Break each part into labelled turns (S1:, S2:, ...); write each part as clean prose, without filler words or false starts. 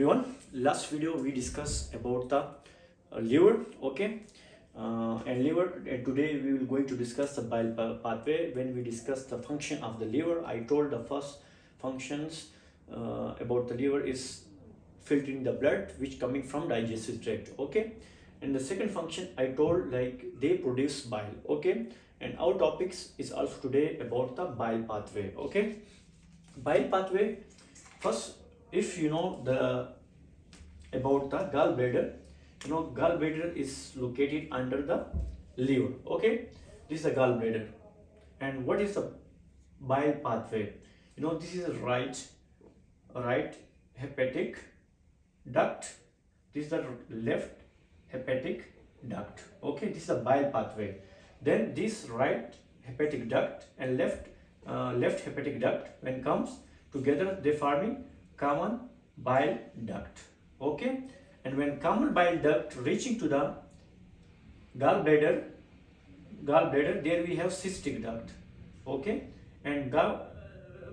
S1: Everyone, last video we discussed about the liver, okay, and liver, and today we will going to discuss the bile pathway. When we discuss the function of the liver, I told the first functions about the liver is filtering the blood which coming from digestive tract, okay, and the second function I told like they produce bile, okay, and our topics is also today about the bile pathway, okay. Bile pathway, first, if you know the about the gallbladder, gallbladder is located under the liver, okay. This is the gallbladder. And what is the bile pathway? This is a right hepatic duct, this is the left hepatic duct, okay. This is the bile pathway. Then this right hepatic duct and left hepatic duct, when comes together, they forming common bile duct, okay. And when common bile duct reaching to the gallbladder, there we have cystic duct, okay. And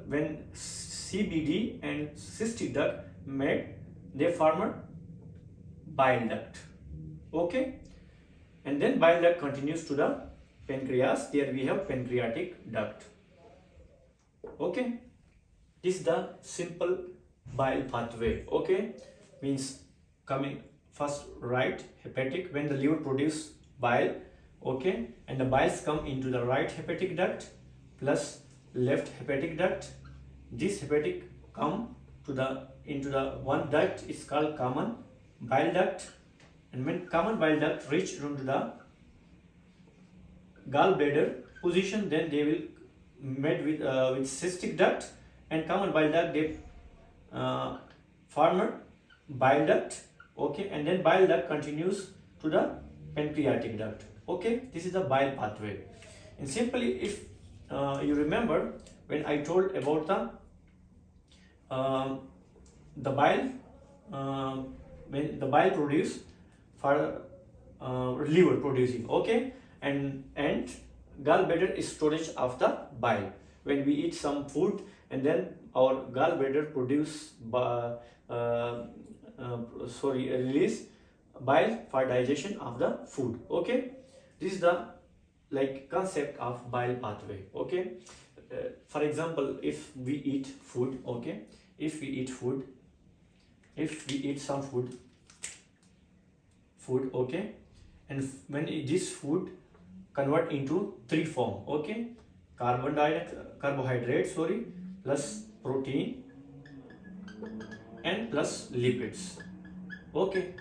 S1: when CBD and cystic duct met, they form a bile duct, okay. And then bile duct continues to the pancreas, there we have pancreatic duct, okay. This is the simple bile pathway, okay. Means coming first right hepatic, when the liver produce bile, okay, and the biles come into the right hepatic duct plus left hepatic duct. This hepatic come to the into the one duct is called common bile duct, and when common bile duct reach into the gallbladder position, then they will met with cystic duct, and common bile duct they form a bile duct, okay, and then bile duct continues to the pancreatic duct, okay. This is the bile pathway. And simply, if you remember when I told about the bile, when the bile produce for liver producing, okay, and gallbladder is storage of the bile. When we eat some food, and then our gallbladder produce release bile for digestion of the food, okay. This is the like concept of bile pathway, okay. For example, if we eat food, okay, if we eat some food, okay, and when this food convert into three form, okay, carbohydrate, plus protein and plus lipids, okay.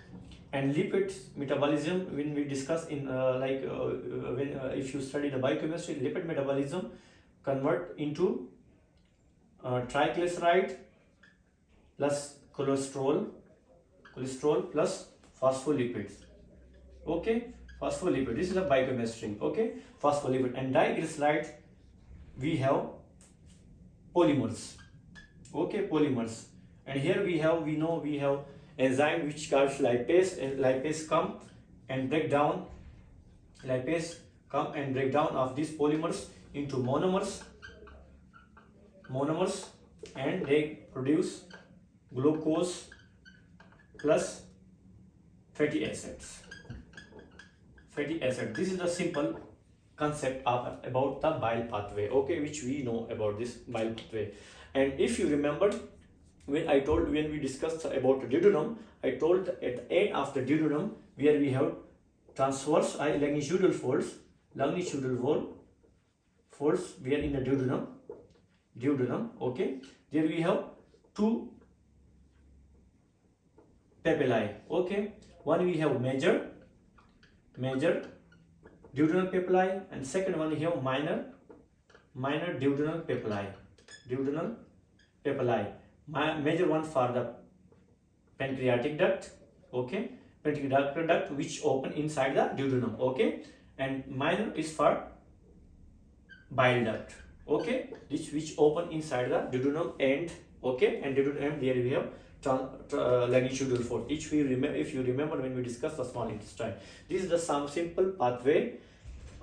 S1: And lipids metabolism, when we discuss in if you study the biochemistry, lipid metabolism convert into triglyceride plus cholesterol plus phospholipids, okay. Phospholipid, this is the biochemistry, okay. Phospholipid and triglycerides, we have polymers, okay, polymers. And here we have enzyme which called lipase, and lipase come and break down of these polymers into monomers, and they produce glucose plus fatty acids. This is the simple concept about the bile pathway, okay, which we know about this bile pathway. And if you remember, when we discussed about the duodenum, I told at the end of the duodenum, where we have transverse longitudinal folds, we are in the duodenum, okay. There we have two papillae, okay. One we have major duodenal papillae, and second one we have minor duodenal papillae. Major one for the pancreatic duct, okay, pancreatic duct which open inside the duodenum, okay, and minor is for bile duct, okay, which open inside the duodenum end, okay, and duodenum end, there we have longitudinal fold. If you remember when we discussed the small intestine, this is the simple pathway,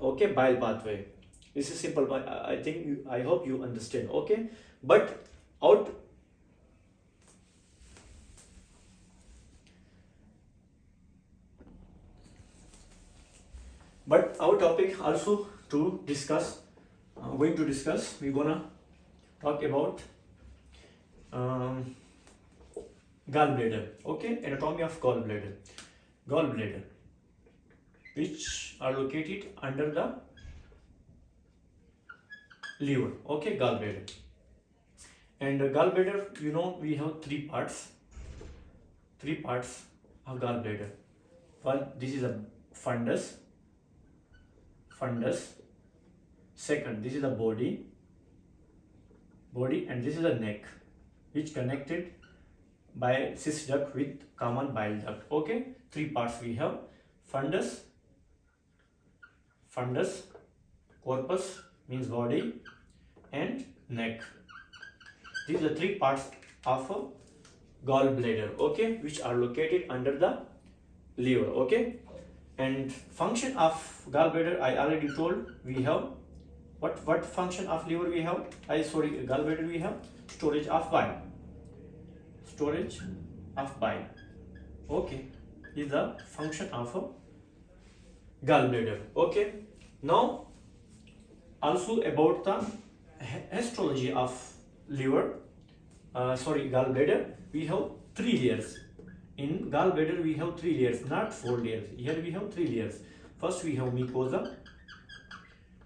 S1: okay, bile pathway. This is simple, but I hope you understand, okay. But our topic also to discuss. We're gonna talk about um, gallbladder. Okay, anatomy of gallbladder. Gallbladder, which are located under the liver. Okay, gallbladder. And gallbladder, you know, we have three parts. Three parts of gallbladder. One, this is a fundus. Second, this is the body, and this is the neck, which connected by cyst duct with common bile duct. Okay, three parts we have: fundus, corpus means body, and neck. These are three parts of a gallbladder. Okay, which are located under the liver. Okay, and function of gallbladder I already told. We have what function of liver we have? Gallbladder we have storage of bile. Okay, is the function of a gallbladder. Okay, now also about the histology of gallbladder. We have three layers. In gallbladder we have three layers, not 4 layers. Here we have 3 layers. First we have mucosa,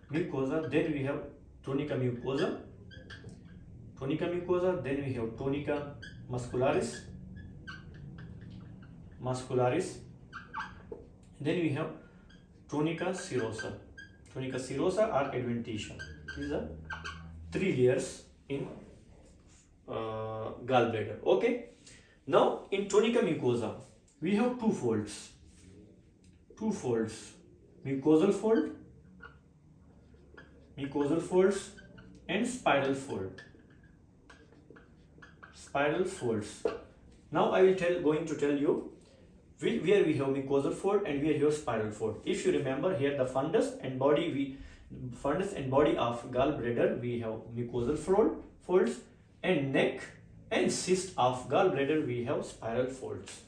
S1: then we have tunica mucosa, then we have tunica muscularis, then we have tunica serosa or adventitia. These are 3 layers in gallbladder. Okay, now in tunica mucosa we have two folds, mucosal folds and spiral folds. Now I will going to tell you where we have mucosal fold and where we have spiral fold. If you remember, here the fundus and body of gallbladder we have mucosal folds, and neck and cyst of gallbladder we have spiral folds.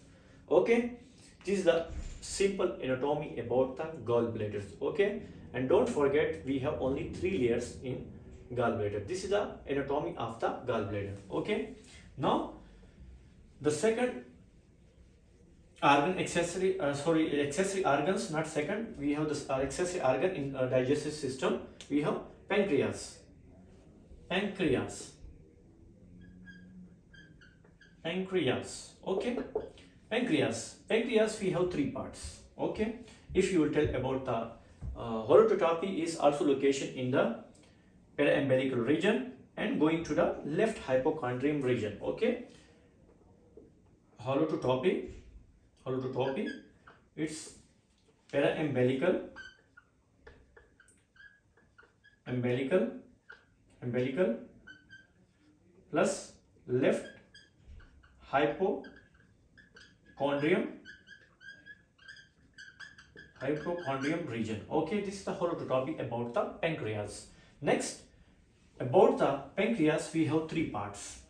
S1: Okay, this is the simple anatomy about the gallbladders. Okay, and don't forget we have only 3 layers in gallbladder. This is the anatomy of the gallbladder. Okay, now the second organ, accessory organs, not second. We have this accessory organ in digestive system. We have pancreas. Okay, pancreas we have 3 parts. Okay, if you will tell about the holotopy is also location in the paraumbilical region and going to the left hypochondrium region. Okay, holotopy, it's paraumbilical, umbilical plus left hypochondrium region. Okay, this is the holotopy about the pancreas. Next, about the pancreas we have 3 parts.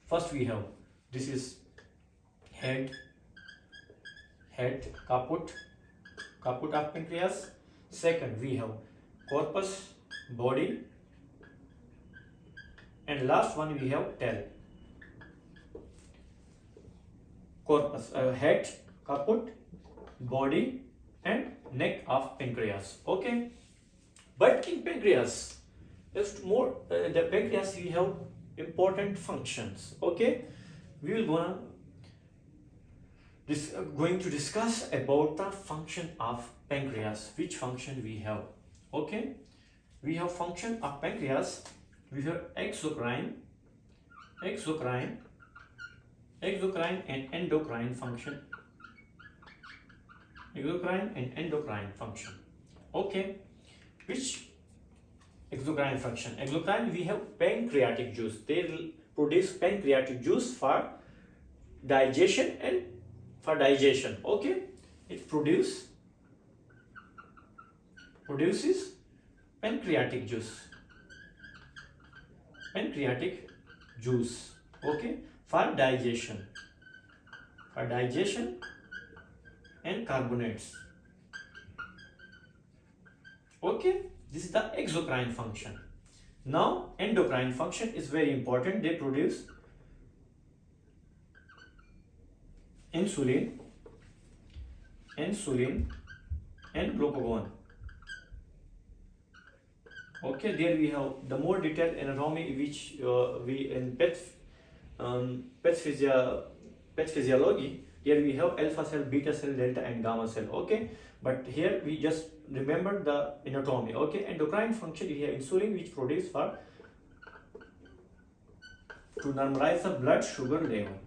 S1: First we have, this is head caput of pancreas. Second we have corpus, body, and last one we have tail. Corpus, head, caput, body, and neck of pancreas. Okay, but in pancreas, just more the pancreas we have important functions. Okay, we will going to discuss about the function of pancreas. Which function we have? Okay, we have function of pancreas. We have exocrine and endocrine function. Okay, which exocrine function? Exocrine, we have pancreatic juice. They will produce pancreatic juice for digestion and for digestion. Okay, it produces pancreatic juice. Okay, for digestion and carbonates. Okay, this is the exocrine function. Now endocrine function is very important. They produce insulin and glucagon. Okay, there we have the more detailed anatomy which we in pet physiology. Here we have alpha cell, beta cell, delta and gamma cell. Okay, but here we just remember the anatomy. Okay, endocrine function, we have insulin which produce for to normalize the blood sugar level.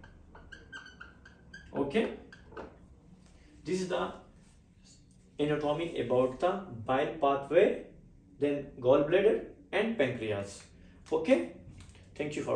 S1: Okay, this is the anatomy about the bile pathway, then gallbladder and pancreas. Okay, thank you for